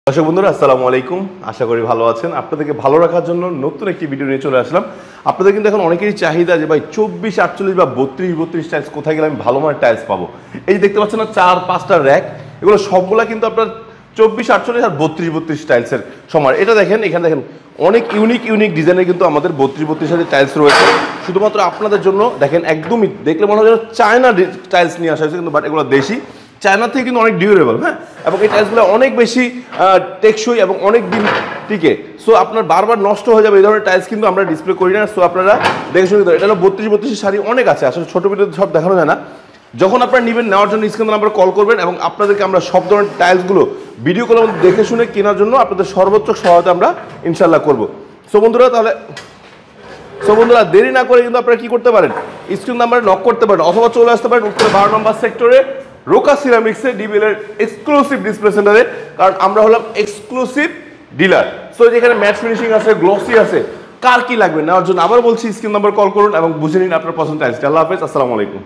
দর্শক বন্ধুরা আসসালামু আলাইকুম, আশা করি ভালো আছেন। আপনাদেরকে ভালো রাখার জন্য নতুন একটি ভিডিও নিয়ে চলে আসলাম। আপনাদের কিন্তু এখন অনেকেরই চাহিদা যে ভাই 24, 48 বা 32 টাইলস কোথায় গেলে আমি ভালো মানের টাইলস পাবো। এই যে দেখতে পাচ্ছেন না 4-5টা র্যাক, এগুলো সবগুলা কিন্তু আপনার 24, 48 আর 32 টাইলসের সমান। এটা দেখেন, এখানে দেখেন অনেক ইউনিক ডিজাইনের কিন্তু আমাদের 32 হাজার টাইলস রয়েছে শুধুমাত্র আপনাদের জন্য। দেখেন একদমই দেখলে মনে হয় চায়না টাইলস নিয়ে আসা হয়েছে, কিন্তু বাট এগুলো দেশি। চায়না থেকে কিন্তু অনেক ডিউরেবল, হ্যাঁ, এবং এই টাইলসগুলো অনেক বেশি টেকসই এবং অনেক দিন টিকে। সো আপনার বারবার নষ্ট হয়ে যাবে এই ধরনের টাইলস কিন্তু আমরা ডিসপ্লে করি না। সো আপনারা দেখে শুনে, এটা হলো 32 শাড়ি অনেক আছে, আসলে ছোটো ভিডিওতে সব দেখানো যায় না। যখন আপনারা নেবেন, নেওয়ার জন্য স্ক্রিনে নাম্বার কল করবেন এবং আপনাদেরকে আমরা সব ধরনের টাইলসগুলো ভিডিও কলের মধ্যে দেখে শুনে কেনার জন্য আপনাদের সর্বোচ্চ সহায়তা আমরা ইনশাল্লাহ করবো। সো বন্ধুরা দেরি না করে কিন্তু আপনারা কি করতে পারেন, স্ক্রিন নাম্বারে নক করতে পারেন অথবা চলে আসতে পারেন উত্তরে 12 নম্বর সেক্টরে রোকা সিরামিক্সে ডিবিএল এর এক্সক্লুসিভ ডিসপ্লে সেন্টারে। কারণ আমরা হলাম এক্সক্লুসিভ ডিলার। সো যেখানে ম্যাট ফিনিশিং আছে, গ্লসি আছে, কার কি লাগবে নেওয়ার জন্য আবার বলছি স্ক্রিন নাম্বার কল করুন এবং বুঝে নিন আপনার পছন্দ টাইলস। আল্লাহ হাফেজ, আসসালামু আলাইকুম।